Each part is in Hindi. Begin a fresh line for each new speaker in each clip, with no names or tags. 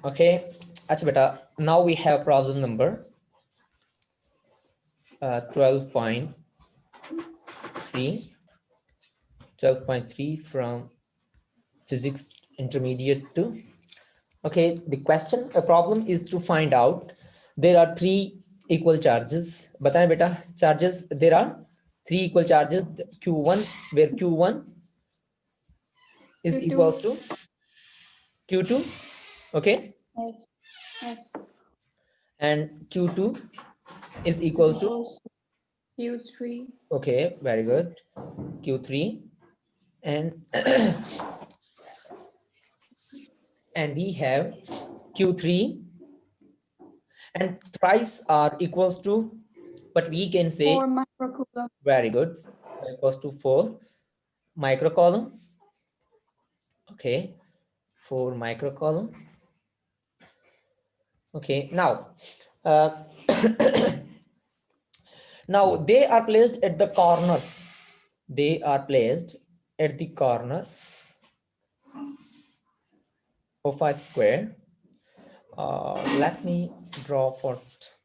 ओके अच्छा बेटा, now we have problem number 12.3 from physics intermediate 2. Okay, the question, the problem is to find out there are three equal charges. बताएं बेटा, charges, there are three equal charges, q1 where q1 is
Q2.
equals to q2. Okay,
Yes. Yes.
and q2 is
Is
equals to,
equals to Q3.
okay, very good, q3, and and we have q3 and thrice are equals to, but we can say
4 microcoulomb.
very good, equals to 4 microcoulomb. Okay, 4 microcoulomb. Okay, now now they are placed at the corners, they are placed at the corners of a square. Let me draw first,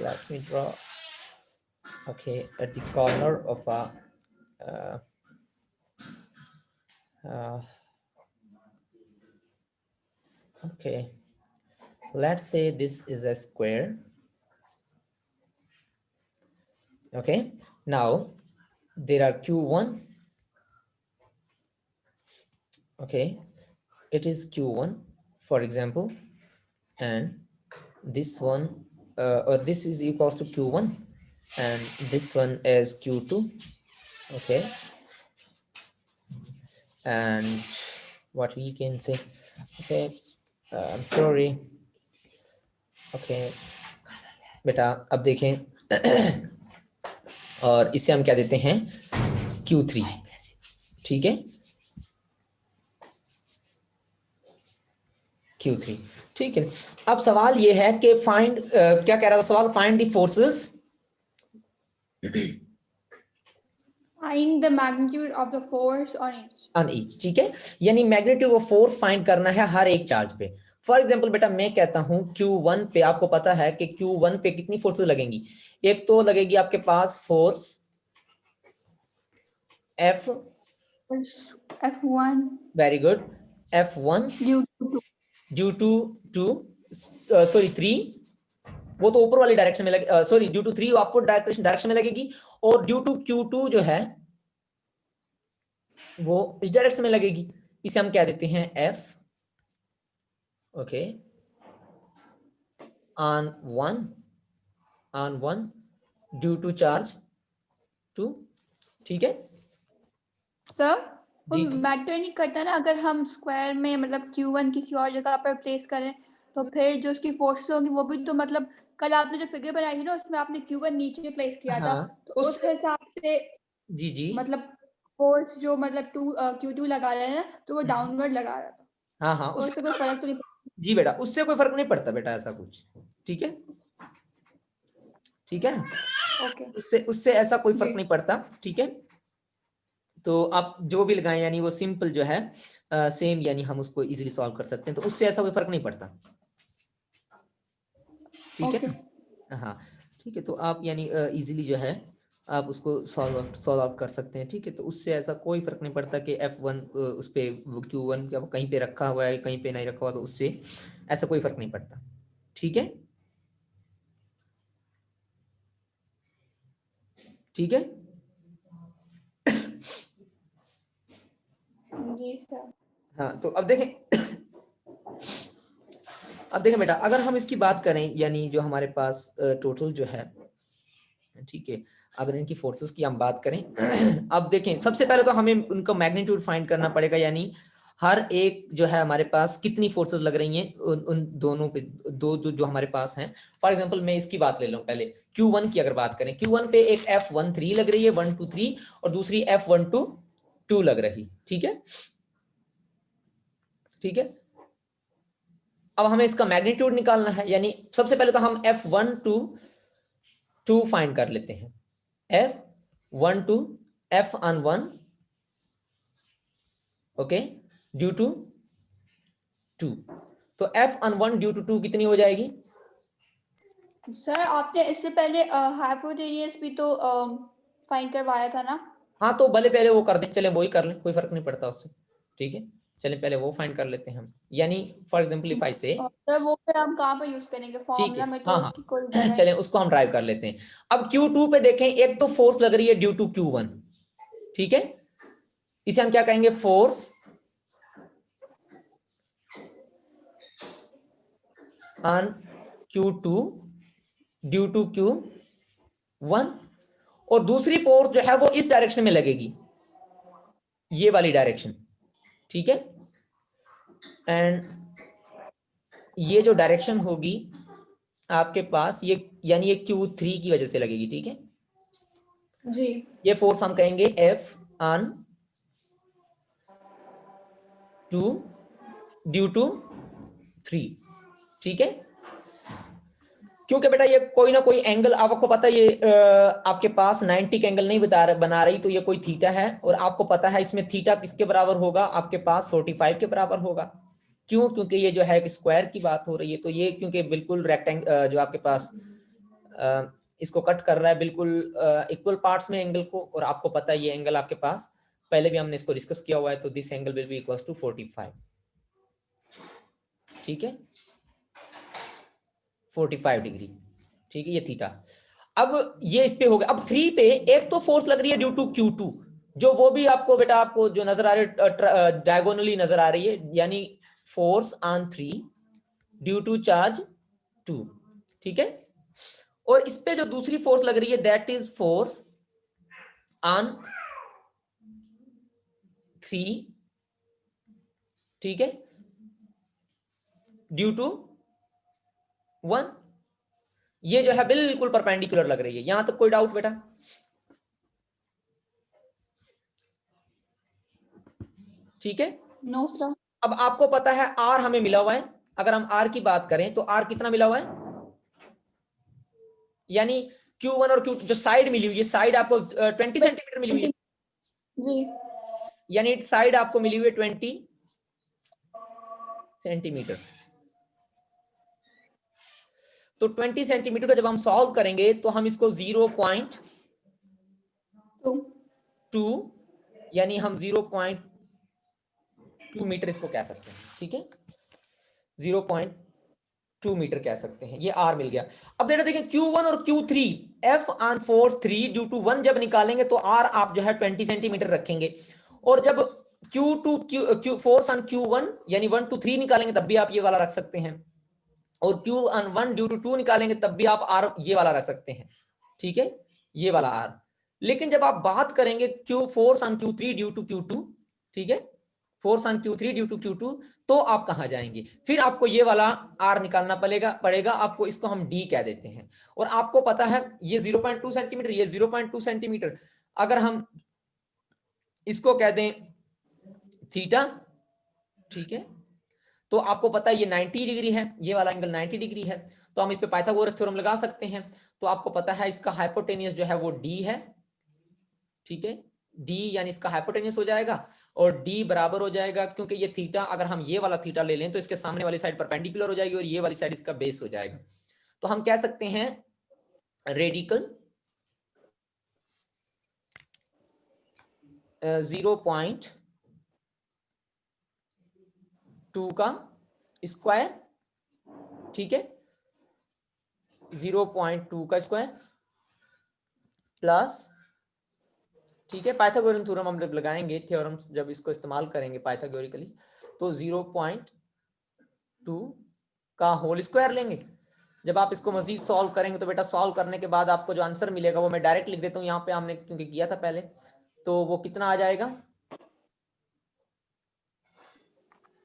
let me draw. Okay, at the corner of a okay, let's say this is a square. Okay, now there are q1. Okay, it is q1 for example, and this one or this is equals to q1, and this one is q2. Okay, and what we can say, okay, I'm sorry. Okay बेटा, अब देखें और इसे हम क्या देते हैं, q3, ठीक है, q3, ठीक है। अब सवाल ये है कि फाइंड, क्या कह रहा था सवाल, find the forces,
Find the magnitude of the force on each.
On each, ठीक है, यानी मैग्नीट्यूड ऑफ फोर्स फाइंड करना है हर एक चार्ज पे। फॉर एग्जांपल बेटा मैं कहता हूं Q1 पे, आपको पता है कि Q1 पे कितनी फोर्सेस लगेंगी, एक तो लगेगी आपके पास force F,
F1
very good, F1 due to sorry 3, वो तो ऊपर वाली डायरेक्शन में लगे, सॉरी ड्यू टू 3 आपको डायरेक्शन में लगेगी, और ड्यू टू Q2 जो है वो इस डायरेक्शन में लगेगी, इसे हम क्या देते हैं F, okay, on 1 due to charge 2, ठीक है
सर, वो
जी,
मैटर नहीं करता ना, अगर हम स्क्वायर में मतलब Q1 किसी और जगह पर प्लेस करें तो फिर जो उसकी फोर्सेस होंगी वो भी तो मतलब, कल आपने जो फिगर बनाई थी ना उसमें आपने Q1 नीचे प्लेस किया था, तो उस हिसाब से
जी जी,
मतलब फोर्स जो मतलब Q2 लगा रहे हैं तो वो डाउनवर्ड लगा रहा था,
हाँ हाँ,
तो उससे कोई फर्क तो नहीं
जी बेटा उससे कोई फर्क नहीं पड़ता बेटा, ऐसा कुछ, ठीक है, ठीक है ना,
ओके
उससे उससे ऐसा कोई फर्क नहीं पड़ता, ठीक है। तो आप जो भी लगाएं यानी वो सिंपल जो है सेम, यानी हम उसको इजीली सॉल्व कर सकते हैं, तो उससे ऐसा कोई फर्क नहीं पड़ता, ठीक है ना, हाँ ठीक है, तो आप यानी इजीली जो है आप उसको सॉल्व आउट कर सकते हैं, ठीक है, तो उससे ऐसा कोई फर्क नहीं पड़ता कि F1 उस पे Q1 कहीं पे रखा हुआ है कहीं पे नहीं रखा हुआ, तो उससे ऐसा कोई फर्क नहीं पड़ता, ठीक है, ठीक है,
जी सर।
हाँ तो अब देखें अब देखें बेटा, अगर हम इसकी बात करें यानी जो हमारे पास टोटल जो है, ठीक है, अगर इनकी फोर्सेस की हम बात करें अब देखें सबसे पहले तो हमें उनका मैग्नीट्यूड फाइंड करना पड़ेगा, यानी हर एक जो है हमारे पास कितनी फोर्सेस लग रही हैं उन दोनों पे, दो जो हमारे पास हैं। फॉर एग्जांपल मैं इसकी बात ले लूं, पहले Q1 की अगर बात करें, Q1 पे एक F13 लग रही है, 1 2 3, और दूसरी F12 2 लग रही, ठीक है, ठीक है। अब हमें इसका मैग्नीट्यूड निकालना है, यानी सबसे पहले तो हम F12 फाइंड कर लेते हैं, F12 F on 1, okay, due to 2, तो F on 1 ड्यू टू 2 कितनी हो जाएगी?
सर आपने इससे पहले हाइपोटेनियस भी तो फाइंड करवाया था ना?
हाँ तो भले पहले वो कर दें, चले वही कर लें, कोई फर्क नहीं पड़ता उससे, ठीक है। चलें पहले वो फाइंड कर लेते हैं हम, यानी फॉर एग्जाम्पल इफ आई से,
सर वो फिर हम कहाँ पे यूज करेंगे?
ठीक है,
फॉर्मूला में तो
हाँ
उसकी
हाँ
कोई जगह
चलें उसको हम ड्राइव कर लेते हैं। अब Q2 पे देखें, एक तो फोर्स लग रही है ड्यू टू Q1, ठीक है, इसे हम क्या कहेंगे? Force on Q2 due to Q1, और दूसरी फोर्स जो है वो इस डायरेक्शन में लगेगी, ये वाली डायरेक्शन, ठीक है। एंड ये जो डायरेक्शन होगी आपके पास, ये यानी ये Q3 की वजह से लगेगी, ठीक है
जी।
ये फोर्स हम कहेंगे F ऑन 2 ड्यू टू 3, ठीक है। क्योंकि बेटा ये कोई ना कोई एंगल, आपको पता है ये आपके पास 90 का एंगल नहीं बना रही, तो ये कोई थीटा है, और आपको पता है इसमें थीटा किसके बराबर होगा? आपके पास 45 के बराबर होगा। क्यों? क्योंकि ये जो है स्क्वायर की बात हो रही है, तो ये क्योंकि बिल्कुल रेक्टेंगल जो आपके पास इसको कट कर रहा है बिल्कुल इक्वल पार्ट्स में एंगल को, और आपको पता है ये एंगल आपके पास पहले भी हमने इसको डिस्कस किया हुआ है, तो this angle will be equals to 45, ठीक है 45 डिग्री, ठीक है ये थीटा। अब ये इस पे हो गया। अब 3 पे एक तो फोर्स लग रही है ड्यू टू Q2, जो वो भी आपको बेटा आपको जो नजर आ रही है डायगोनली नजर आ रही है, यानी force on 3 due to charge 2, ठीक है। और इस पे जो दूसरी फोर्स लग रही है दैट इज फोर्स ऑन 3, ठीक है ड्यू टू 1, ये जो है बिल्कुल परपेंडिकुलर लग रही है। यहां तक कोई डाउट बेटा? ठीक है।
No sir.
अब आपको पता है R हमें मिला हुआ है, अगर हम R की बात करें तो R कितना मिला हुआ है? यानी Q1 और Q जो साइड मिली हुई है, साइड आपको 20 सेंटीमीटर मिली हुई है,
जी।
यानी साइड आपको मिली हुई है 20 सेंटीमीटर। तो 20 सेंटीमीटर का जब हम सॉल्व करेंगे तो हम इसको 0.2 यानी हम 0.2 मीटर इसको कह सकते हैं, ठीक है 0.2 मीटर कह सकते हैं। ये R मिल गया। अब बेटा देखें Q1 और Q3, F on force 3 due to 1 जब निकालेंगे तो R आप जो है 20 सेंटीमीटर रखेंगे, और जब Q2 फोर्स ऑन Q1 यानी 1 to 3 निकालेंगे तब भी आप ये वाला रख सकते हैं, और Q ऑन 1 ड्यू टू 2 निकालेंगे तब भी आप R ये वाला रख सकते हैं, ठीक है ये वाला R। लेकिन जब आप बात करेंगे force on Q3 due to Q2, ठीक है force on Q3 due to Q2, तो आप कहां जाएंगे? फिर आपको ये वाला R निकालना पड़ेगा आपको, इसको हम D कह देते हैं। और आपको पता है ये 0.2 सेंटीमीटर, ये 0.2 सेंटीमीटर, अगर हम इसको कह दें थीटा, ठीक है तो आपको पता है ये 90 डिग्री है, ये वाला एंगल 90 डिग्री है, तो हम इस पे पाइथागोरस थ्योरम लगा सकते हैं। तो आपको पता है इसका हाइपोटेनियस जो है वो D है, ठीक है D यानी इसका हाइपोटेनियस हो जाएगा, और D बराबर हो जाएगा, क्योंकि ये थीटा अगर हम ये वाला थीटा ले लें तो इसके सामने वाली साइड परपेंडिकुलर हो जाएगी और ये वाली साइड इसका बेस हो जाएगा। तो हम कह सकते हैं रेडिकल 0.2 का स्क्वायर, ठीक है 0.2 का स्क्वायर प्लस, ठीक है पाइथागोरियन थ्योरम हम जब लगाएंगे, थ्योरम्स जब इसको इस्तेमाल करेंगे पाइथागोरिकली, तो 0.2 का होल स्क्वायर लेंगे। जब आप इसको मजीद सॉल्व करेंगे तो बेटा सॉल्व करने के बाद आपको जो आंसर मिलेगा वो मैं डायरेक्ट लिख देता हूँ यहाँ पे, हमने क्योंकि किया था पहले, तो वो कितना आ जाएगा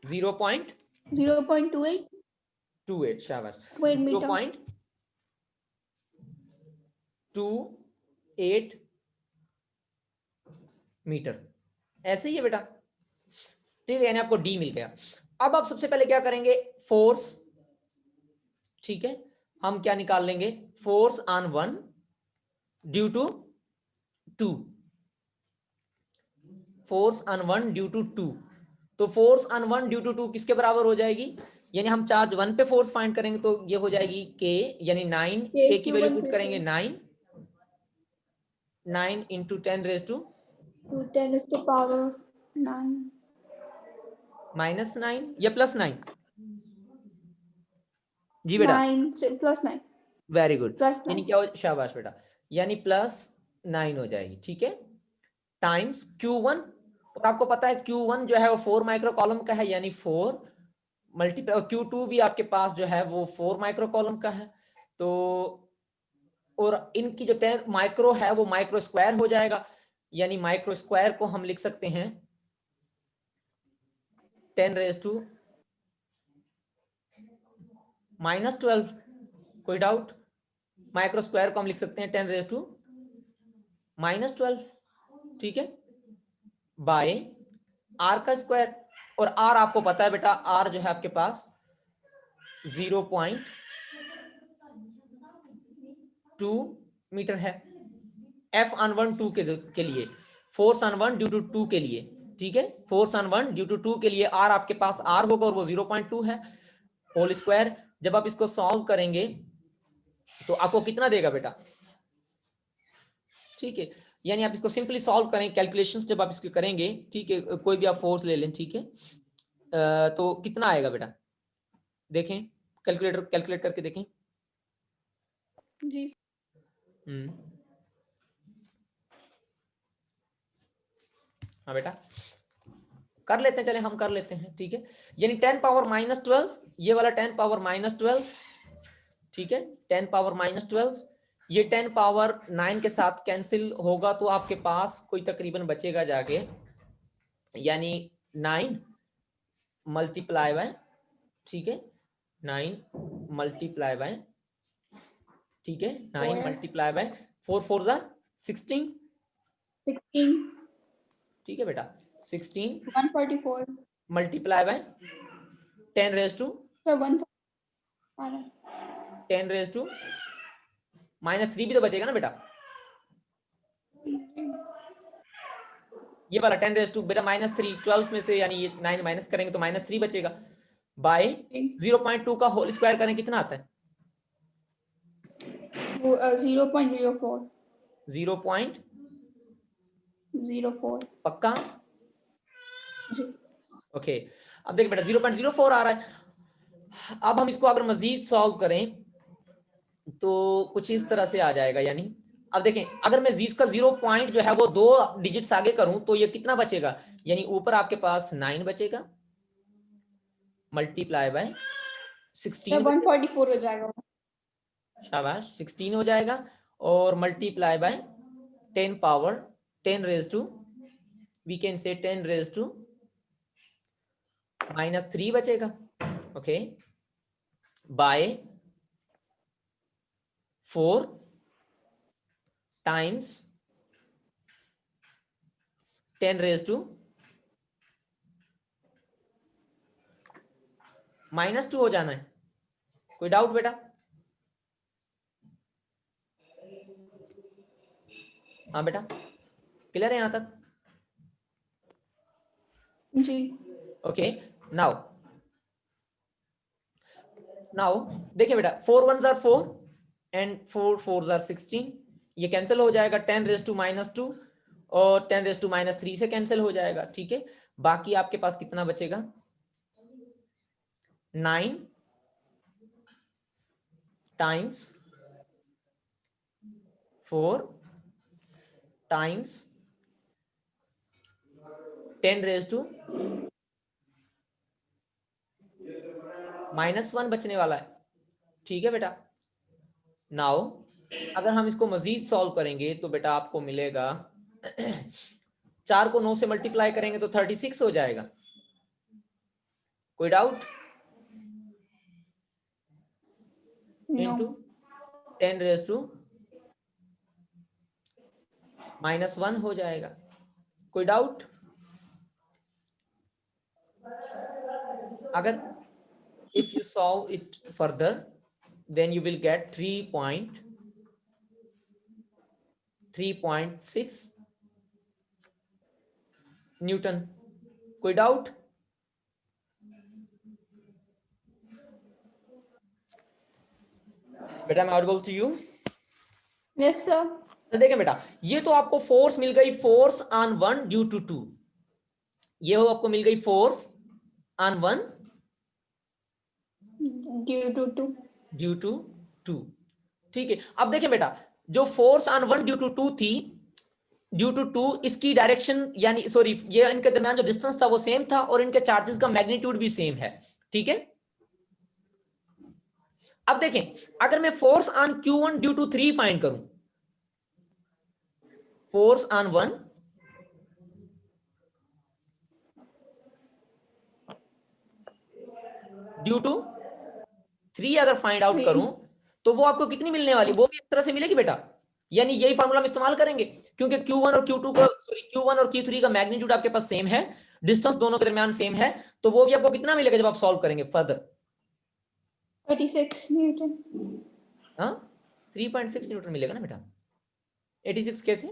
0.28, शाबाश 0.28 मीटर, ऐसे ही है बेटा, ठीक है यानी आपको D मिल गया। अब आप सबसे पहले क्या करेंगे? फोर्स, ठीक है हम क्या निकाल लेंगे? Force on 1 due to 2, force on 1 due to 2, तो फोर्स ऑन 1 ड्यू टू 2 किसके बराबर हो जाएगी? यानी हम चार्ज 1 पे फोर्स फाइंड करेंगे तो ये हो जाएगी K, यानी 9 K की वैल्यू पुट करेंगे 9 इंटू 10 रेज टू
9
-9 या +9? जी बेटा,
9 से +9
वेरी गुड।
+9
यानी क्या हो, शाबाश बेटा, यानी +9 हो जाएगी, ठीक है, टाइम्स Q1। और आपको पता है Q1 जो है वो 4 माइक्रो कॉलम का है, यानी 4 मल्टीप्लाई, Q2 भी आपके पास जो है वो 4 माइक्रो कॉलम का है। तो और इनकी जो 10 माइक्रो है वो माइक्रो स्क्वायर हो जाएगा, यानी माइक्रो स्क्वायर को हम लिख सकते हैं 10 रेज टू -12। कोई डाउट? माइक्रो स्क्वायर को हम लिख सकते हैं 10 रेज टू -12, ठीक है, बाय आर का स्क्वायर। और आर आपको पता है बेटा, आर जो है आपके पास 0.2 मीटर है, F ऑन 1 2 के लिए, फोर्स ऑन 1 ड्यू टू 2 के लिए, ठीक है, फोर्स ऑन 1 ड्यू टू 2 के लिए आर आपके पास आर होगा और वो 0.2 है होल स्क्वायर। जब आप इसको सॉल्व करेंगे तो आपको कितना देगा बेटा, ठीक है, यानी आप इसको सिंपली सॉल्व करें, कैलकुलेशंस जब आप इसके करेंगे, ठीक है, कोई भी आप फोर्स ले लें, ठीक है, तो कितना आएगा बेटा, देखें, कैलकुलेट करके देखें।
जी
हाँ बेटा, कर लेते हैं, चले हम कर लेते हैं, ठीक है, यानी 10 पावर -12, ये वाला 10 पावर -12, ठीक है, 10 पावर -12, ये 10 पावर 9 के साथ कैंसिल होगा तो आपके पास कोई तकरीबन बचेगा जाके, यानी 9 मल्टीप्लाई बाय, ठीक है, 9 मल्टीप्लाई बाय, ठीक है, 9 मल्टीप्लाई बाय 4 4 जा 16,
16
ठीक है बेटा, 16
144
multiply by 10 raise to
sir 1
10 raise to -3 भी तो बचेगा ना बेटा, ये वाला 10 रेज टू बेटा -3, 12 में से यानी ये 9 माइनस करेंगे तो -3 बचेगा, बाय 0.2 का होल स्क्वायर करें कितना आता है,
0.04
0.04, पक्का?
जी
ओके, अब देखिए बेटा 0.04 आ रहा है। अब हम इसको अगर मजीद सॉल्व करें तो कुछ इस तरह से आ जाएगा, यानी अब देखें, अगर मैं का 0 पॉइंट जो है वो 2 डिजिट्स आगे करूं तो ये कितना बचेगा, यानी ऊपर आपके पास 9 बचेगा मल्टीप्लाई बाय 16
144 हो जाएगा,
शाबाश 16 हो जाएगा, और multiply by 10 power 10 raise to, we can say 10 raise to -3 बचेगा, okay, by 4 times 10 raise to -2 हो जाना है। कोई डाउट बेटा? हाँ बेटा, क्लियर है यहां तक?
जी
ओके, नाउ देखिए बेटा, 4 1s are 4 and 4 4s are 16, ये कैंसिल हो जाएगा, 10 रेज टू -2 और 10 रेज टू -3 से कैंसिल हो जाएगा, ठीक है, बाकी आपके पास कितना बचेगा, 9 टाइम्स 4 टाइम्स 10 रेज टू -1 बचने वाला है, ठीक है बेटा। नाउ अगर हम इसको मजीद सॉल्व करेंगे तो बेटा आपको मिलेगा 4 को 9 से मल्टीप्लाई करेंगे तो 36 हो जाएगा। कोई doubt?
No
into 10 raise to -1 हो जाएगा। कोई डाउट? अगर if you solve it further then you will get 3.6 newton. कोई डाउट? बेटा मैं audible to you?
Yes sir.
तो देखें बेटा, ये तो आपको फोर्स मिल गई, force on one due to two, ये हो आपको मिल गई force on one due to two. ठीक है, अब देखें बेटा, जो force on one due to two थी, ड्यू टू टू, इसकी डायरेक्शन यानी सॉरी ये इनके दरमियान जो डिस्टेंस था वो सेम था और इनके चार्जेस का मैग्नीट्यूड भी सेम है। ठीक है, अब देखें अगर मैं force on Q1 due to 3 find करूं, फोर्स ऑन 1 ड्यू टू 3 अगर फाइंड आउट करूं तो वो आपको कितनी मिलने वाली, वो भी एक तरह से मिलेगी बेटा, यानी यही फार्मूला हम इस्तेमाल करेंगे क्योंकि Q1 और Q2 का सॉरी Q1 और Q3 का मैग्नीट्यूड आपके पास सेम है, डिस्टेंस दोनों के दरमियान सेम है, तो वो भी आपको कितना मिलेगा जब आप सॉल्व करेंगे फर्दर?
36 न्यूटन।
हाँ 3.6 न्यूटन मिलेगा ना बेटा। 86 कैसे?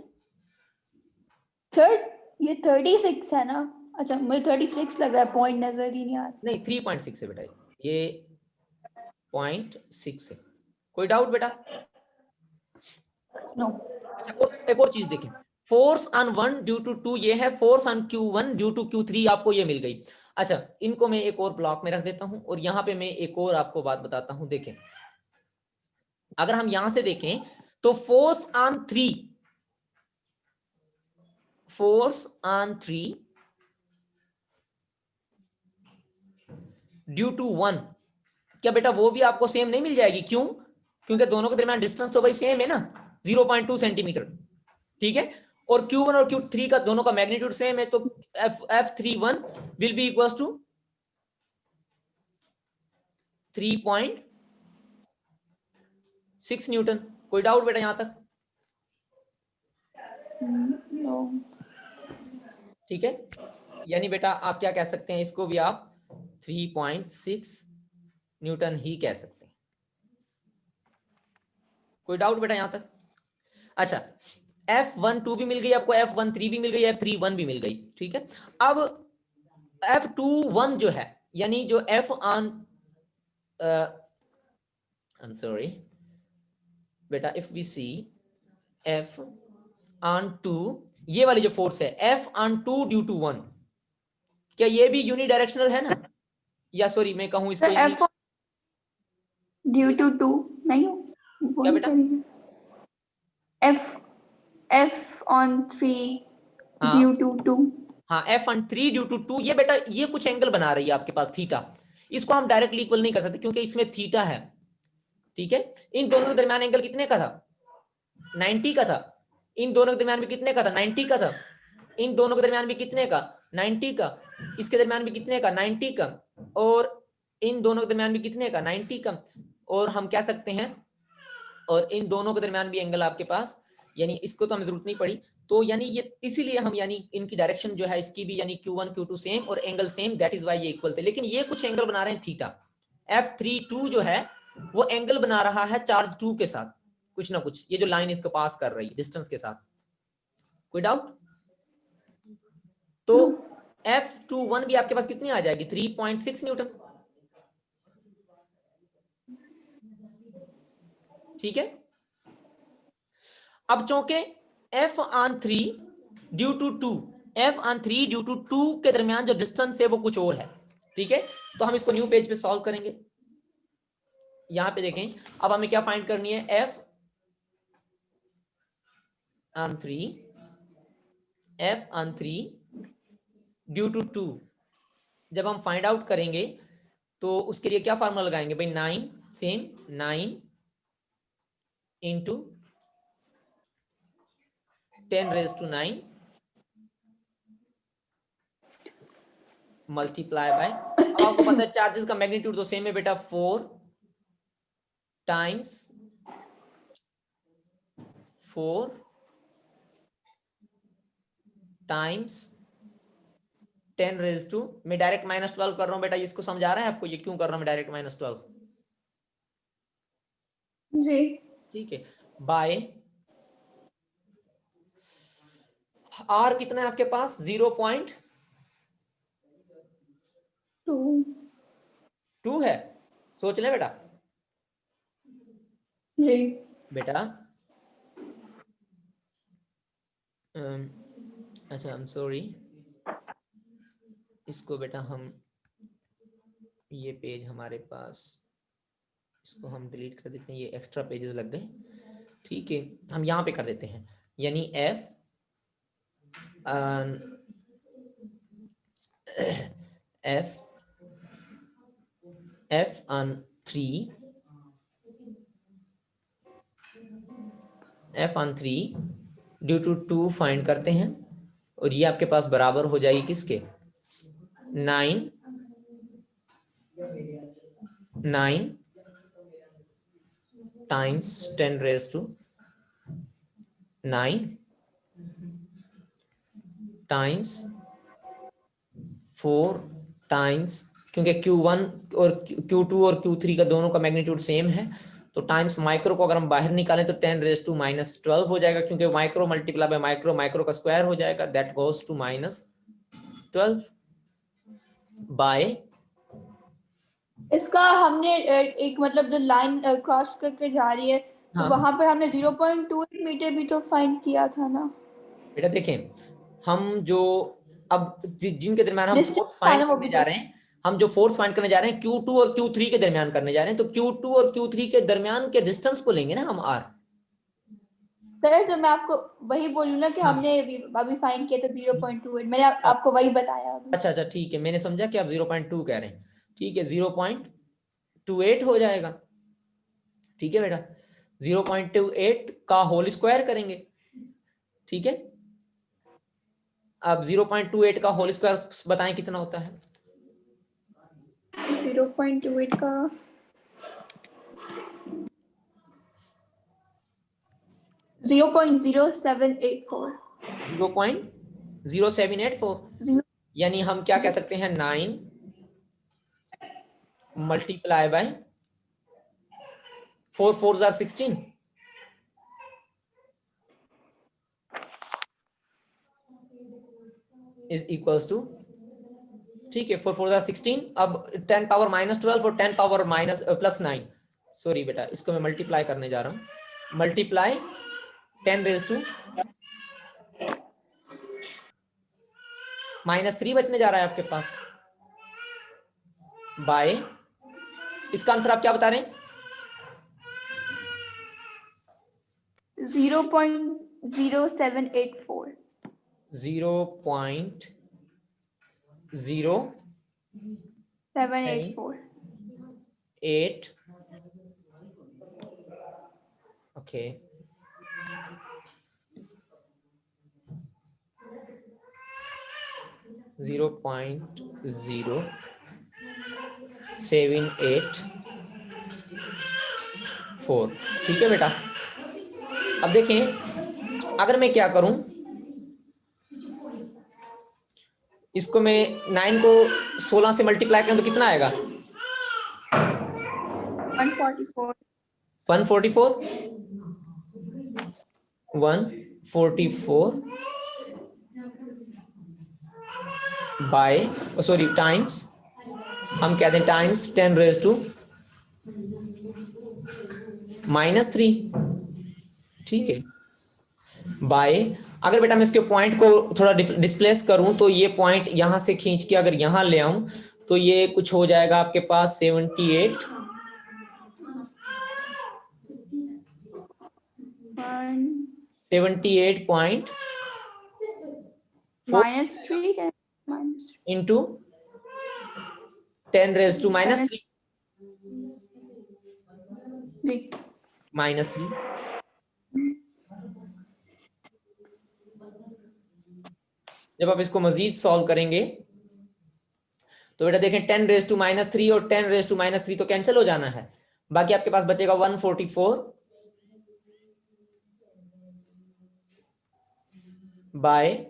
थर्ड ये 36 है ना? अच्छा मुझे 36 लग रहा है, पॉइंट नजर ही नहीं आ रहा।
नहीं 3.6 है बेटा, ये 0.6 है। कोई डाउट बेटा?
नो।
अच्छा और एक और चीज देखें, फोर्स ऑन 1 ड्यू टू 2 ये है, force on Q1 due to Q3 आपको ये मिल गई। अच्छा इनको मैं एक और ब्लॉक में रख देता हूं और यहां पे मैं एक और आपको बात बताता हूं। देखें अगर हम यहां से देखें तो फोर्स ऑन 3 ड्यू टू 1, क्या बेटा वो भी आपको सेम नहीं मिल जाएगी? क्यों? क्योंकि दोनों के दरमियान डिस्टेंस तो भाई सेम है ना, 0.2 सेंटीमीटर। ठीक है, और Q1 और Q3 का दोनों का मैग्नीट्यूड सेम है, तो F31 will be equals to 3.6 newton. कोई डाउट बेटा यहां तक?
नो।
ठीक है, यानी बेटा आप क्या कह सकते हैं, इसको भी आप 3.6 न्यूटन ही कह सकते हैं। कोई डाउट बेटा यहां तक? अच्छा F12 भी मिल गई आपको, F13 भी मिल गई, F31 भी मिल गई। ठीक है, अब F21 जो है यानी जो F ऑन I'm sorry बेटा, if we see F on 2, ये वाली जो फोर्स है F ऑन 2 ड्यू टू 1, क्या ये भी यूनिडायरेक्शनल है ना? या सॉरी मैं कहूं इसको यानी
F ड्यू टू 2 नहीं वो
क्या
नहीं
बेटा?
करेंगे। F on 3
हाँ
ड्यू टू 2।
हाँ F ऑन 3 ड्यू टू 2, ये बेटा ये कुछ एंगल बना रही है आपके पास थीटा, इसको हम डायरेक्टली इक्वल नहीं कर सकते क्योंकि इसमें थीटा है। ठीक है, इन दोनों के दरमियान एंगल कितने का था? 90 का था। इन दोनों के दरमियान भी कितने का था? 90 का था। इन दोनों के दरमियान भी कितने का? 90 का। इसके दरमियान भी कितने का? 90 का। और इन दोनों के दरमियान भी कितने का? 90 का। और हम कह सकते हैं, और इन दोनों के दरमियान भी एंगल आपके पास, यानी इसको तो हमें जरूरत नहीं पड़ी, तो यानी ये इसीलिए हम यानी इनकी डायरेक्शन जो है इसकी भी यानी Q1 Q2 सेम और angle same, that is why ये इक्वल थे। लेकिन ये कुछ एंगल बना रहे हैं थीटा। F32 जो है वो एंगल बना रहा है चार्ज 2 के साथ, कुछ ना कुछ, ये जो लाइन इसको पास कर रही है डिस्टेंस के साथ। कोई डाउट? तो F21 भी आपके पास कितनी आ जाएगी? 3.6 न्यूटन। ठीक है, अब चौके F on 3 due to 2, F on 3 due to 2 के दरमियान जो डिस्टेंस है वो कुछ और है। ठीक है, तो हम इसको न्यू पेज पे सॉल्व करेंगे। यहां पे देखें, अब हमें क्या फाइंड करनी है? F ऑन 3 ड्यू टू 2 जब हम फाइंड आउट करेंगे तो उसके लिए क्या फार्मूला लगाएंगे भाई? 9 सेम 9 इंटू 10⁻⁹ मल्टीप्लाई बाय, अब आपको पता है चार्जेस का मैग्नीट्यूड तो सेम है बेटा, 4 टाइम्स 10⁻⁻, मैं डायरेक्ट -12 कर रहा हूं बेटा, इसको समझा रहा है आपको ये क्यों कर रहा हूं मैं डायरेक्ट -12?
जी।
ठीक है, बाय R कितना है आपके पास? 0.2 है। सोच ले बेटा,
जी
बेटा अच्छा, आई एम सॉरी, इसको बेटा हम, ये पेज हमारे पास, इसको हम डिलीट कर देते हैं, ये एक्स्ट्रा पेजेस लग गए। ठीक है, हम यहाँ पे कर देते हैं, यानी F F on 3 due to 2 find करते हैं, और ये आपके पास बराबर हो जाएगी किसके, 9 times 10 raise to 9 times 4 times, क्योंकि Q1 और Q2 और Q3 का दोनों का मैग्नीट्यूड सेम है, तो टाइम्स माइक्रो को अगर हम बाहर निकालें तो 10 रेज टू -12 हो जाएगा, क्योंकि micro multiply by micro, micro का स्क्वायर हो जाएगा, दैट गोज टू -12 बाय,
इसका हमने एक मतलब जो लाइन क्रॉस करके जा रही है, तो
हाँ
वहां पे हमने 0.28 मीटर भी तो फाइंड किया था ना।
बेटा देखें, हम जो अब जिनके दरमियान हम फोर्स
डिस्टेंस था
फाइंड
ना वो
करने
भी
जा
तो।
रहे हैं, हम जो फोर्स फाइंड करने जा रहे हैं Q2 और Q3 के दरमियान करने जा रहे हैं, तो Q2 और Q3 के दरमियान के डिस्टेंस को लेंगे ना हम R।
सर तो मैं आपको वही बोलूँ ना कि
हाँ
हमने अभी फाइंड किया था 0.28, मैंने आपको वही बताया अभी।
अच्छा अच्छा ठीक है, मैंने समझा कि आप 0.2 कह रहे हैं, ठीक है 0.28 हो जाएगा। ठीक है बेटा, 0.28 का होल स्क्वायर करेंगे, ठीक है। अब 0.28 का होल स्क्वायर बताएं कितना होता है।
0.28 का 0.0784।
0.0784, यानी हम क्या कह सकते हैं, 9 मल्टीप्लाई बाय 4 4 जार 16 इज इक्वल्स टू, ठीक है 4 4 जार 16, अब 10 पावर -12 और 10 पावर +9, सॉरी बेटा इसको मैं मल्टीप्लाई करने जा रहा हूँ, मल्टीप्लाई 10 रेज टू -3 बचने जा रहा है आपके पास, बाय, इसका आंसर आप क्या बता रहे हैं,
0.0784।
0.0784,
784।
ओके, जीरो पॉइंट 0.784, ठीक है बेटा। अब देखें, अगर मैं क्या करूं, इसको मैं 9 को 16 से मल्टीप्लाई करूं तो कितना आएगा,
144।
144 बाय, सॉरी टाइम्स, हम कहते हैं टाइम्स 10 रेज टू -3, ठीक है, बाय, अगर बेटा मैं इसके पॉइंट को थोड़ा डिस्प्लेस करूं तो ये पॉइंट यहां से खींच के अगर यहां ले आऊं तो ये कुछ हो जाएगा आपके पास 78 78.4
-3
इंटू 10 रेज टू -3 -3, जब आप इसको मजीद सॉल्व करेंगे तो बेटा देखें 10 रेज टू -3 और 10 रेज टू -3 तो कैंसिल हो जाना है, बाकी आपके पास बचेगा 144 बाय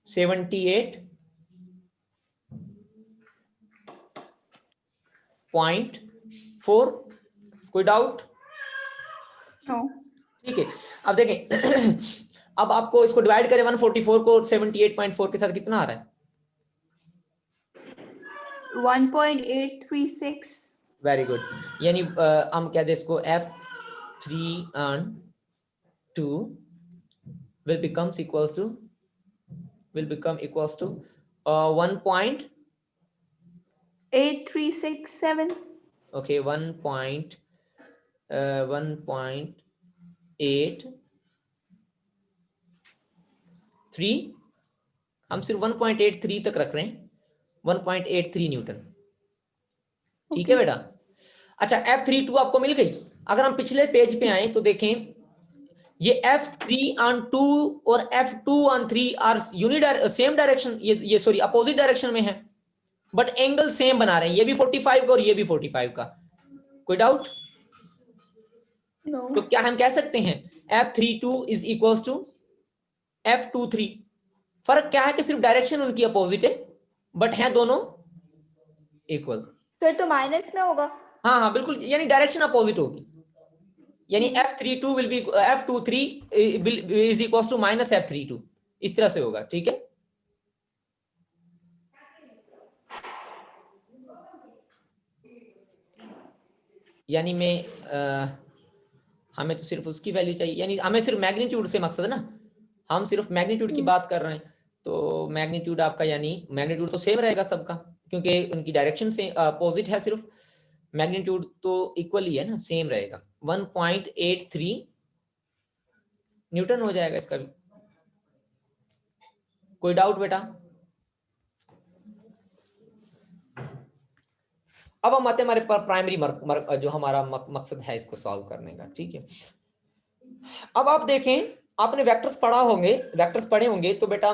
78.4, कोई डाउट,
नो।
ठीक है। अब देखें अब आपको इसको डिवाइड करें 144 को 78.4 के साथ कितना आ रहा है,
1.836।
वेरी गुड, यानी हम क्या दे इसको f 3 and 2 will become equals to
1.8367.
okay 1.83 हम सिर्फ 1.83 तक रख रहे हैं 1.83 न्यूटन ठीक है बेटा। अच्छा F32 आपको मिल गई। अगर हम पिछले पेज पे आए तो देखें ये F3 on 2 और F2 on 3 are same direction ये सॉरी अपोजिट डायरेक्शन में है बट एंगल सेम बना रहे हैं, ये भी 45 का और ये भी 45 का। कोई डाउट?
No.
तो क्या हम कह सकते हैं F32 is equals to F23। फर्क क्या है कि सिर्फ डायरेक्शन उनकी अपोजिट है बट है दोनों इक्वल।
फिर तो माइनस में होगा।
हाँ हाँ बिल्कुल, यानी डायरेक्शन अपोजिट होगी, यानी F32 will be F23 is equals to minus F32, इस तरह से होगा। ठीक है, यानी मैं हमें तो सिर्फ उसकी वैल्यू चाहिए, यानी हमें सिर्फ मैग्नीट्यूड से मकसद है ना, हम सिर्फ मैग्नीट्यूड की बात कर रहे हैं। तो मैग्नीट्यूड आपका यानी मैग्नीट्यूड तो सेम रहेगा सबका क्योंकि उनकी डायरेक्शन से अपोजिट है, सिर्फ मैग्नीट्यूड तो इक्वल ही है ना, सेम रहेगा। 1.83 न्यूटन हो जाएगा इसका भी। कोई डाउट बेटा? अब हम आते हैं हमारे प्राइमरी जो हमारा मकसद है इसको सॉल्व करने का। ठीक है, अब आप देखें आपने वेक्टर्स पढ़े होंगे तो बेटा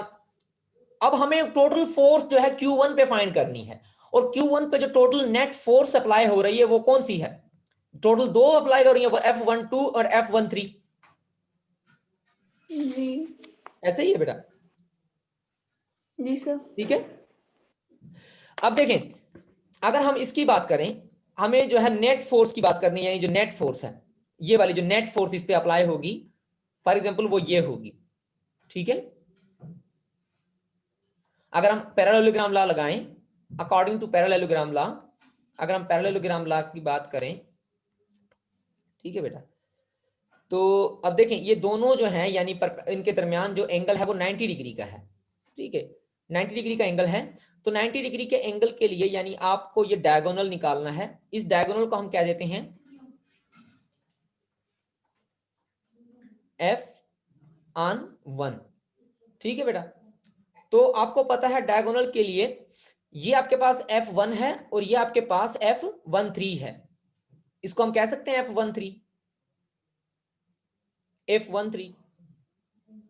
अब हमें टोटल फोर्स जो है Q1 पे फाइंड करनी है, और Q1 पे जो टोटल नेट फोर्स अप्लाई हो रही है वो कौन सी है? टोटल दो अप्लाई हो रही है, वो F12 और F13।
जी
ऐसे ही है बेटा?
जी सर।
ठीक है, अब देखें अगर हम इसकी बात करें, हमें जो है नेट फोर्स की बात करनी है। ये जो नेट फोर्स है, ये वाली जो नेट फोर्स इस पे अप्लाई होगी, फॉर एग्जांपल वो ये होगी। ठीक है, अगर हम पैरेललोग्राम लॉ लगाएं, अकॉर्डिंग टू पैरेललोग्राम लॉ, अगर हम पैरेललोग्राम लॉ की बात करें, ठीक है बेटा, तो अब देखें ये दोनों जो हैं यानी इनके दरमियान जो एंगल है वो 90 डिग्री का है। ठीक है, 90 डिग्री का एंगल है। तो 90 डिग्री के एंगल के लिए यानी आपको ये डायगोनल निकालना है। इस डायगोनल को हम क्या देते हैं? F(1). ठीक है बेटा, तो आपको पता है डायगोनल के लिए ये आपके पास F1 है और ये आपके पास F13 है। इसको हम कह सकते हैं F13।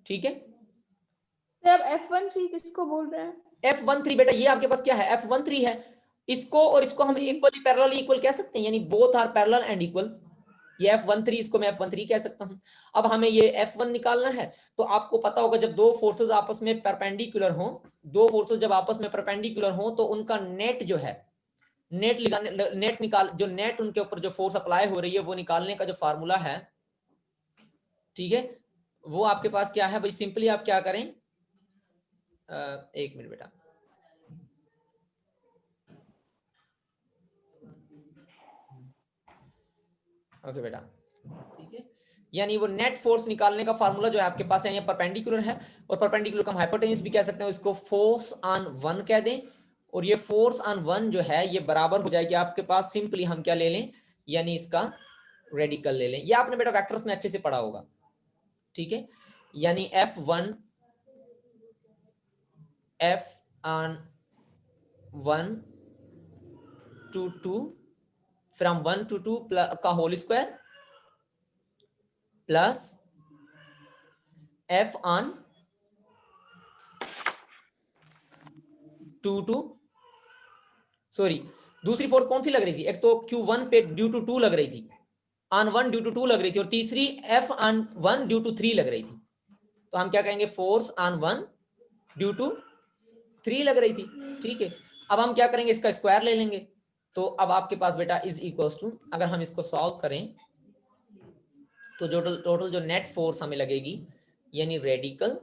ठीक है,
तो अब F13 किसको बोल रहे हैं?
F13 बेटा ये आपके पास क्या है? F13 है। इसको और इसको हम इक्वली पैरेलल इक्वल कह सकते हैं, यानी both are parallel and equal. ये F13, इसको मैं F13 कह सकता हूं। अब हमें ये F1 निकालना है, तो आपको पता होगा जब दो फोर्सेस आपस में परपेंडिकुलर हो, दो फोर्सेस जब आपस में परपेंडिकुलर हो तो उनका नेट जो है, जो नेट उनके ऊपर जो फोर्स अप्लाई हो रही है वो निकालने का जो फार्मूला है, ठीक है, वो आपके पास क्या है भाई? सिंपली आप क्या करें, एक मिनट बेटा, ओके बेटा, ठीक है, यानी वो नेट फोर्स निकालने का फार्मूला जो है आपके पास है, ये परपेंडिकुलर है, और परपेंडिकुलर को हम हाइपोटेन्यूज भी कह सकते हैं, इसको फोर्स ऑन 1 कह दें, और ये फोर्स ऑन 1 जो है ये बराबर हो जाएगी आपके पास, सिंपली हम क्या ले लें, यानी इसका रेडिकल ले लें। ये आपने बेटा वेक्टर्स में अच्छे से पढ़ा होगा। ठीक है, यानी F1 F(1) to 2 from 1 to 2 का whole square plus F(2 to) sorry दूसरी फोर्स कौन सी लग रही थी? एक तो Q1 पे ड्यू टू 2 लग रही थी, ऑन 1 ड्यू टू 2 लग रही थी, और तीसरी F(1) ड्यू टू 3 लग रही थी। तो हम क्या कहेंगे? फोर्स ऑन 1 ड्यू टू 3 लग रही थी। ठीक है, अब हम क्या करेंगे? इसका स्क्वायर ले लेंगे। तो अब आपके पास बेटा इज इक्वल्स टू, अगर हम इसको सॉल्व करें तो टोटल जो नेट फोर्स हमें लगेगी, यानी रेडिकल,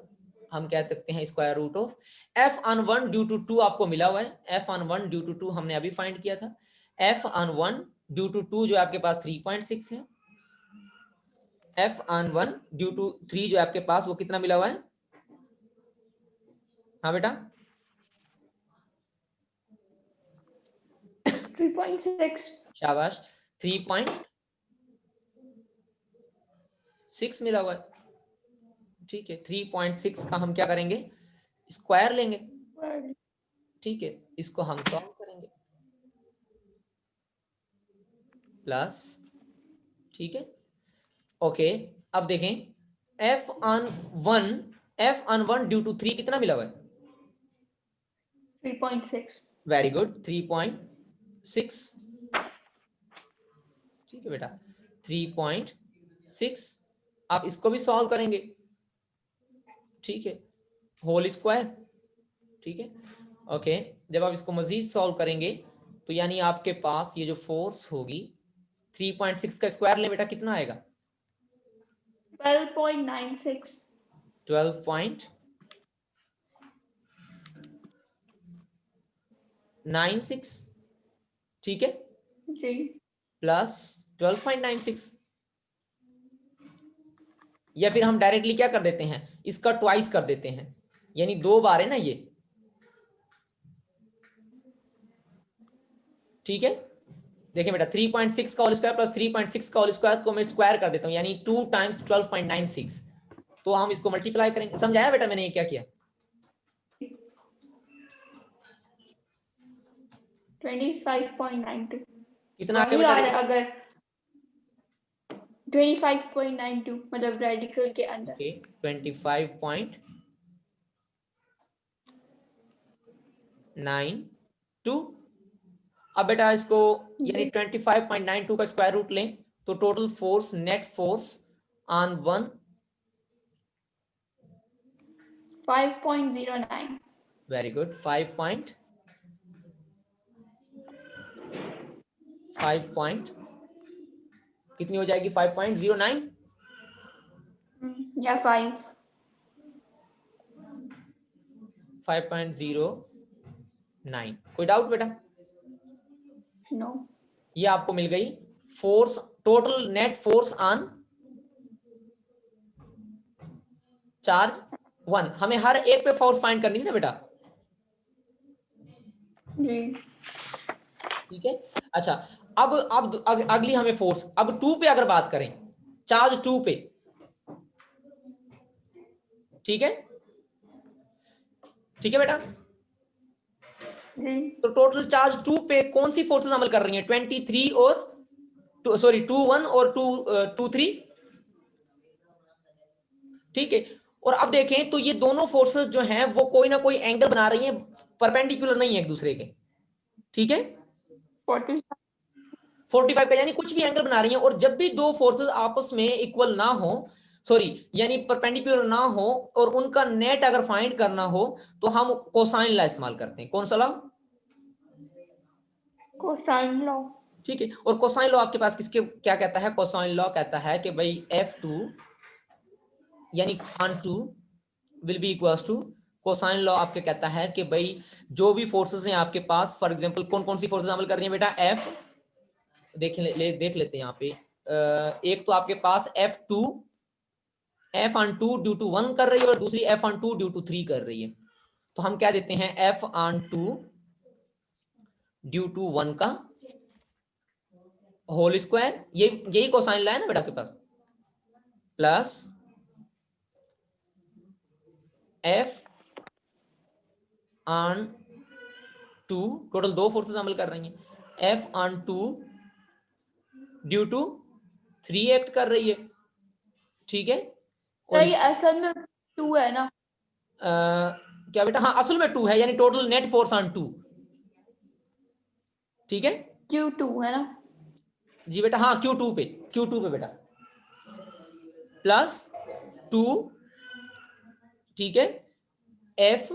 हम कह सकते हैं square root of F(1) due to 2 आपको मिला हुआ है, F(1) ड्यू टू 2 हमने अभी फाइंड किया था, F(1) ड्यू टू 2 जो आपके पास 3.6 है, एफ ऑन 1 ड्यू टू 3 जो आपके पास वो कितना मिला हुआ है? हाँ बेटा
3.6।
शाबाश 3.6 मिला हुआ है। ठीक है 3.6 का हम क्या करेंगे? स्क्वायर लेंगे। ठीक है इसको हम सॉल्व करेंगे प्लस। ठीक है ओके अब देखें एफ ऑन 1 ड्यू टू 3 कितना मिला हुआ है?
3.6।
Very good 3.6। ठीक है बेटा 3.6 आप इसको भी सॉल्व करेंगे। ठीक है होल स्क्वायर। ठीक है ओके जब आप इसको मजीद सॉल्व करेंगे तो यानी आपके पास ये जो फोर्स होगी 3.6 का स्क्वायर ले बेटा कितना आएगा?
12.96।
12.96 ठीक है
जी
प्लस 12.96 या फिर हम डायरेक्टली क्या कर देते हैं इसका ट्वाइस कर देते हैं यानी 2 बार है ना ये। ठीक है देखिए बेटा 3.6 का होल स्क्वायर प्लस 3.6 का होल स्क्वायर को मैं स्क्वायर कर देता हूं यानी 2 टाइम्स 12.96 तो हम इसको मल्टीप्लाई करेंगे। समझाया बेटा मैंने ये क्या किया?
25.92।
कितना आ गया बेटा?
अगर 25.92 मतलब रेडिकल के अंदर।
ओके 25.92 अब बेटा इसको यानी 25.92 का स्क्वायर रूट लें तो total force net force on 1
5.09।
Very good 5 point कितनी हो जाएगी? 5.09
या
5.09 कोई डाउट बेटा?
नो।
ये आपको मिल गई force total net force on charge 1। हमें हर एक पे फोर्स फाइंड करनी थी ना बेटा।
जी
ठीक है अच्छा अब अगली हमें फोर्स अब 2 पे अगर बात करें चार्ज 2 पे। ठीक है बेटा
जी
तो टोटल चार्ज 2 पे कौन सी फोर्सेस अमल कर रही हैं? 23 और 21 और 23। ठीक है और अब देखें तो ये दोनों फोर्सेस जो हैं वो कोई ना कोई एंगल बना रही हैं परपेंडिकुलर नहीं है एक दूसरे के। ठीक है 45 का यानी कुछ भी एंगल बना रही हैं और जब भी दो फोर्सेस आपस में इक्वल ना हो सॉरी यानी परपेंडिकुलर ना हो और उनका नेट अगर फाइंड करना हो तो हम कोसाइन लॉ इस्तेमाल करते हैं। कौन सा लॉ?
Cosine law.
ठीक है और कोसाइन लॉ आपके पास किसके क्या कहता है? कोसाइन लॉ कहता है कि भाई F2 यानी tan 2 will be equals to cosine law आपके कहता है कि भाई जो भी फोर्सेस हैं आपके पास फॉर एग्जांपल कौन कौन सी फोर्सेस अमल कर रही हैं बेटा? देख लेते हैं यहाँ पे एक तो आपके पास F on 2 ड्यू टू 1 कर रही है और दूसरी F on 2 ड्यू टू 3 कर रही है। तो हम क्या देते हैं F on 2 ड्यू टू 1 का होल स्क्वायर यही कोसाइन लॉ है ना बेटा आपके पास प्लस F on 2 टोटल दो फोर्सेस अमल कर रही हैं F on 2 due to 3 act कर रही है। ठीक है और
सही असल में 2 है ना?
क्या बेटा? हाँ असल में 2 है यानी टोटल नेट फोर्स ऑन 2। ठीक है
Q2 है ना?
जी बेटा हाँ Q2 पे बेटा प्लस 2। ठीक है F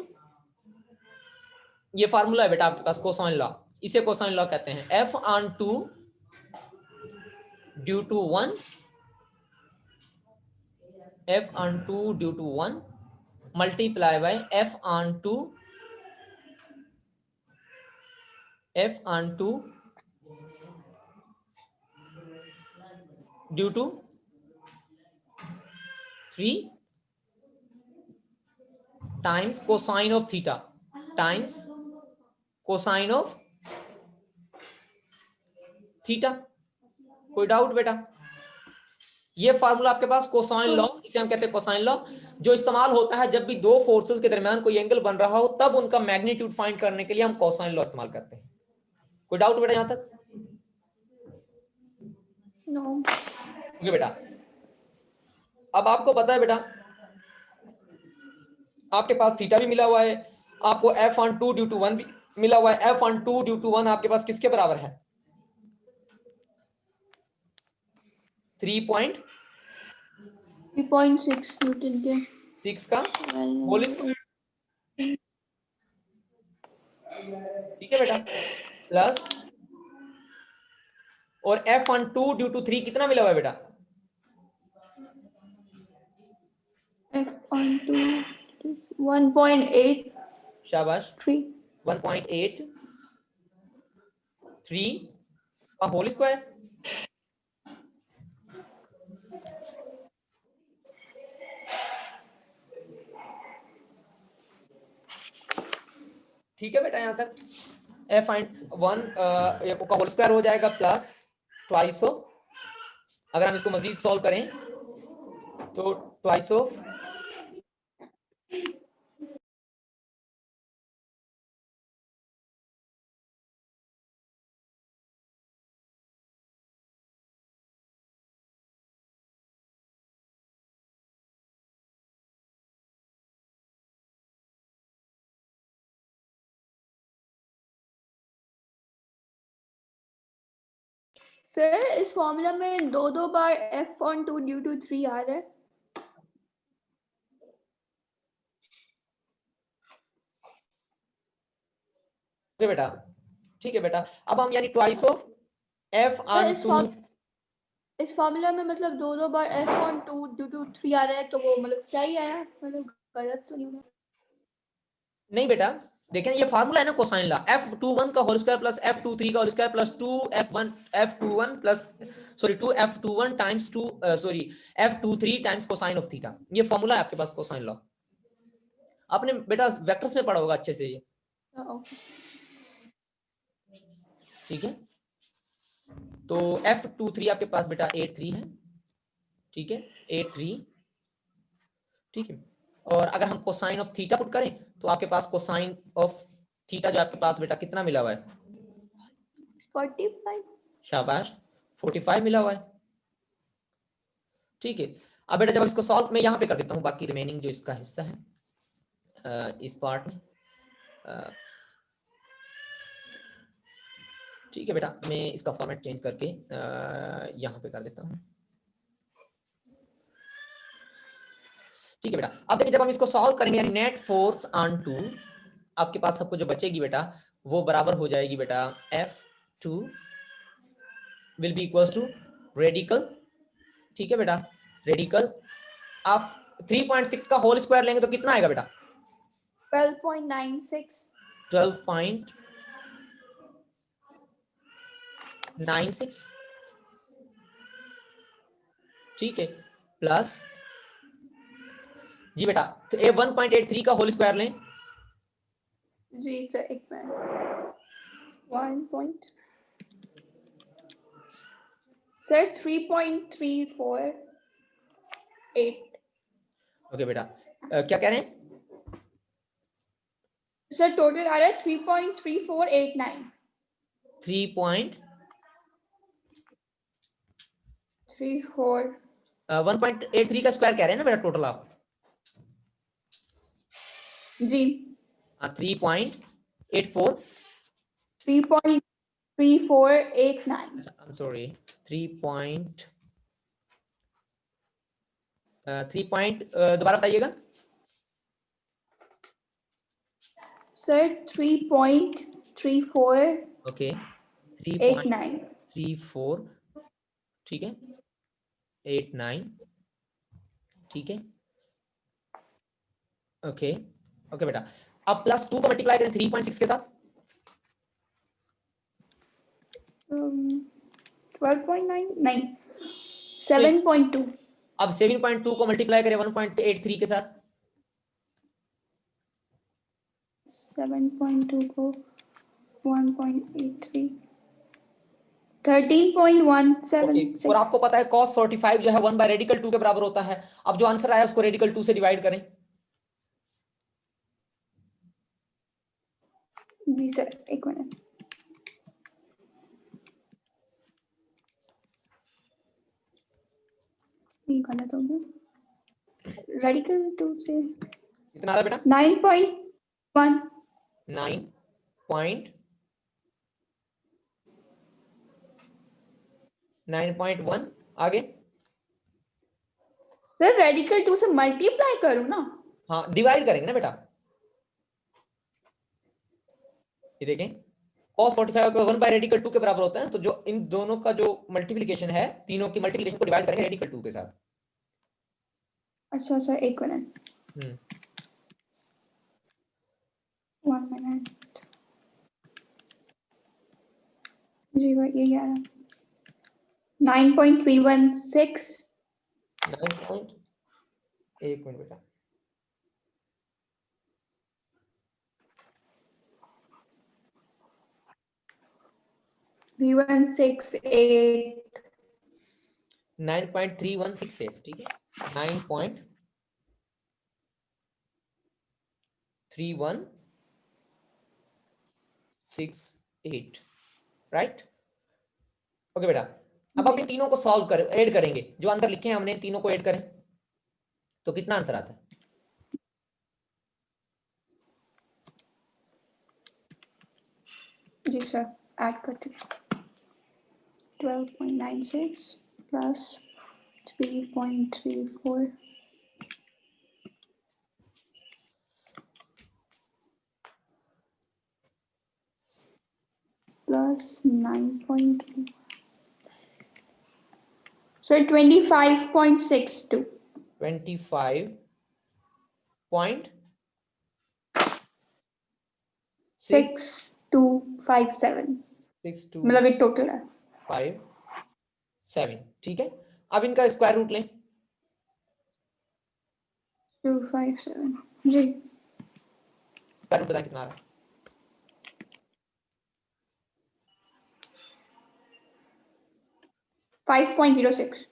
ये फार्मूला है बेटा आपके पास कोसाइन लॉ इसे कोसाइन लॉ कहते हैं F on 2 due to 1 F on 2 due to 1 multiply by F on 2 due to 3 times cosine of theta times cosine of theta. कोई डाउट बेटा? ये फार्मूला आपके पास कोसाइन लॉ, इसे हम कहते हैं कोसाइन लॉ, जो इस्तेमाल होता है जब भी दो फोर्सेस के दरमियान कोई एंगल बन रहा हो, तब उनका मैग्नीट्यूड फाइंड करने के लिए हम कोसाइन लॉ इस्तेमाल करते हैं। कोई डाउट बेटा यहां तक?
नो।
ओके बेटा, अब आपको पता है बेटा, आपके पास थीटा भी मिला हुआ है, आपको f(2) ड्यू टू 1 भी मिला हुआ है। f(2) ड्यू टू 1 आपके पास किसके बराबर है? 3.6
न्यूटन के
6 का होल स्क्वायर, ठीक है बेटा, प्लस और f(2) ड्यू टू 3 कितना मिला हुआ है बेटा?
f(2) 1.8
शाबाश,
3
1.8 3 का होल स्क्वायर, ठीक है बेटा। यहां तक f(1) का होल स्क्वायर हो जाएगा प्लस ट्वाइस ऑफ, अगर हम इसको मजीद सॉल्व करें तो ट्वाइस ऑफ
सर इस फॉर्मूला में दो बार f(2) ड्यू टू 3 आ रहा है।
बेटा, ठीक है बेटा, अब हम यानी ट्वाइस ऑफ f(2)
इस फॉर्मूला में मतलब दो बार f(2) ड्यू टू 3 आ रहा है, तो वो मतलब सही है ना, मतलब गलत तो नहीं होगा?
नहीं बेटा, देखें ये फार्मूला है ना कोसाइन लॉ, f(21) का होल स्क्वायर प्लस f(23) का whole square plus 2f(21) plus 2f(21) times f(23) times cosine of theta. ये फार्मूला है आपके पास कोसाइन लॉ, आपने बेटा वेक्टर्स में पढ़ा होगा अच्छे से ये, ठीक है। तो f(23) आपके पास बेटा 8.3 है, ठीक है, 8.3, ठीक है। और अगर हम कोसाइन ऑफ थीटा पुट करें तो आपके पास कोसाइन ऑफ थीटा जो आपके पास बेटा कितना मिला हुआ है?
45।
शाबाश, 45 मिला हुआ है, ठीक है। अब बेटा जब हम इसको सॉल्व, मैं यहाँ पे कर देता हूँ बाकी रिमेनिंग जो इसका हिस्सा है इस पार्ट में, ठीक है बेटा, मैं इसका फॉर्मेट चेंज करके यहाँ पे कर देता हूँ, ठीक है बेटा। अब देखिए जब हम इसको सॉल्व करेंगे नेट फोर्स ऑन टू, आपके पास सबको जो बचेगी बेटा वो बराबर हो जाएगी बेटा F2 will be equals to radical, ठीक है बेटा, रेडिकल ऑफ 3.6 का होल स्क्वायर लेंगे तो कितना आएगा बेटा?
12.96
12.96, ठीक है, प्लस जी बेटा 1.83 का होल स्क्वायर लें,
जी सर एक मिनट, 1. सर 3.348।
ओके बेटा, क्या कह रहे हैं
सर? टोटल आ रहा है 3.3489। 3.34
1.83 का स्क्वायर कह रहे हैं ना बेटा टोटल आप?
जी
3.84
3.3489।
I'm sorry 3 पॉइंट दोबारा बताइएगा
सर 3.34
ओके
89।
3.34, ठीक है, 89, ठीक है, ओके ओके बेटा। अब प्लस 2 को मल्टीप्लाई करें 3.6 के साथ,
12.9 नहीं 7.2
अब 7.2 को मल्टीप्लाई करें 1.83 के साथ,
7.2 को 1.83 13.176।
और आपको पता है cos 45 जो है 1 बाय रेडिकल 2 के बराबर होता है। अब जो आंसर आया उसको रेडिकल 2 से डिवाइड करें।
जी सर, एक मिनट। ये गलत हो गया। रेडिकल 2 से
कितना आ रहा है बेटा?
9.1।
9.1 आगे।
सर रेडिकल 2 से मल्टीप्लाई करूं ना?
हाँ डिवाइड करेंगे ना बेटा। ये देखें cos 45 को 1 बाय रेडिकल 2 के बराबर होता है, तो जो इन दोनों का जो मल्टीप्लिकेशन है, तीनों की मल्टीप्लिकेशन को डिवाइड करेंगे रेडिकल 2 के साथ।
अच्छा सर, एक मिनट। 1 मिनट जी भाई, यही आ रहा। 9.316।
1 मिनट बेटा।
3168।
9.3168, ठीक है। 9.3168, राइट। ओके बेटा, अब आप इन तीनों को सॉल्व कर ऐड करेंगे, जो अंदर लिखे हैं हमने तीनों को ऐड करें तो कितना आंसर आता है?
जी सर, ऐड करते। 12.96 प्लस 3.34 प्लस 9. सर 25.62।
25.6257,
मतलब एक टोटल है
57, ठीक है। अब इनका स्क्वायर रूट लें।
257 जी।
स्क्वायर रूट बताएं कितना आ रहा है?
5.06।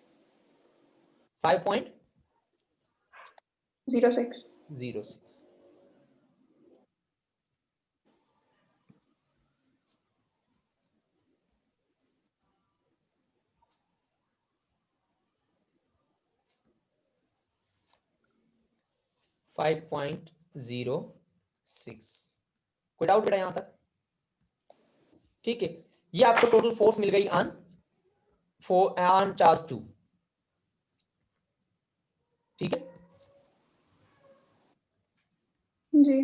5.06। 5.06। कोई डाउट बेटा यहां तक? ठीक है, ये आपको टोटल फोर्स मिल गई ऑन चार्ज 2, ठीक है।
जी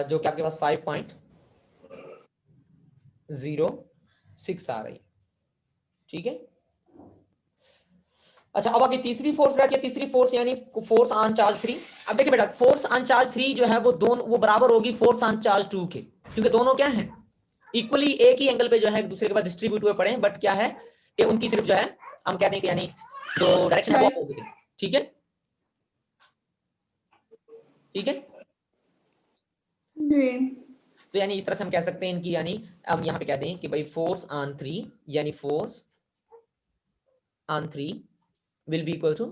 जो कि आपके पास 5.06 आ रही है, ठीक है। अच्छा, अब आगे तीसरी फोर्स रखिए। तीसरी फोर्स यानी फोर्स ऑन चार्ज 3। अब देखिए बेटा, फोर्स ऑन चार्ज 3 जो है वो बराबर होगी फोर्स ऑन चार्ज 2 के, क्योंकि दोनों क्या है, इक्वली एक ही एंगल पे जो है एक दूसरे के बाद डिस्ट्रीब्यूट हुए पड़े हैं, बट क्या है कि उनकी सिर्फ जो है हम कहते हैं कि यानी जो डायरेक्शन है वो अपोजिट है, ठीक है। ठीक है,
जी
तो यानी इस तरह से हम कह सकते हैं इनकी, यानी हम यहाँ पे कहते हैं कि भाई फोर्स ऑन 3 यानी force on 3 will be equal to,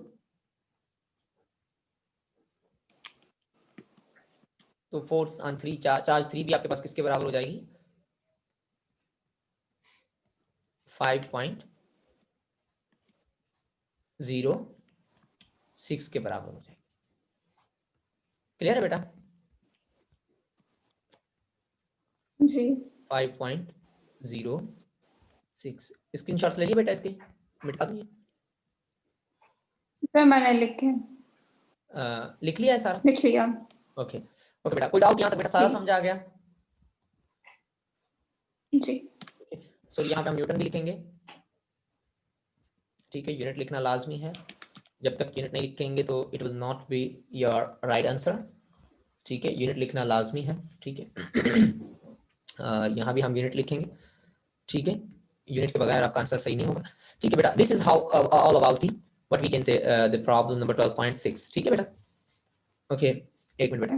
तो फोर्स ऑन 3 चार्ज 3 भी आपके पास किसके बराबर हो जाएगी? 5.06 के बराबर हो जाएगी। क्लियर है बेटा?
जी
5.06। स्क्रीनशॉट्स ले लिए बेटा, इसके मिटा दीजिए।
सर मैंने लिख
लिया है सारा?
लिख लिया।
ओके ओके बेटा, कोई डाउट यहाँ तक बेटा? सारा
जी।
समझा आ गया?
जी
सो यहाँ पे हम न्यूटन भी लिखेंगे, ठीक है। यूनिट लिखना लाजमी है, जब तक यूनिट नहीं लिखेंगे तो it will not be your right answer, ठीक है। यूनिट लिखना लाजमी है, ठीक है। यहाँ भी हम यूनिट लिखेंगे, ठीक है। यूनिट के बगैर आपका आंसर सही नहीं होगा, ठीक है बेटा। This is how all about the what we can say the problem number 12.6. ठीक है बेटा? Okay, एक मिनट बेटा.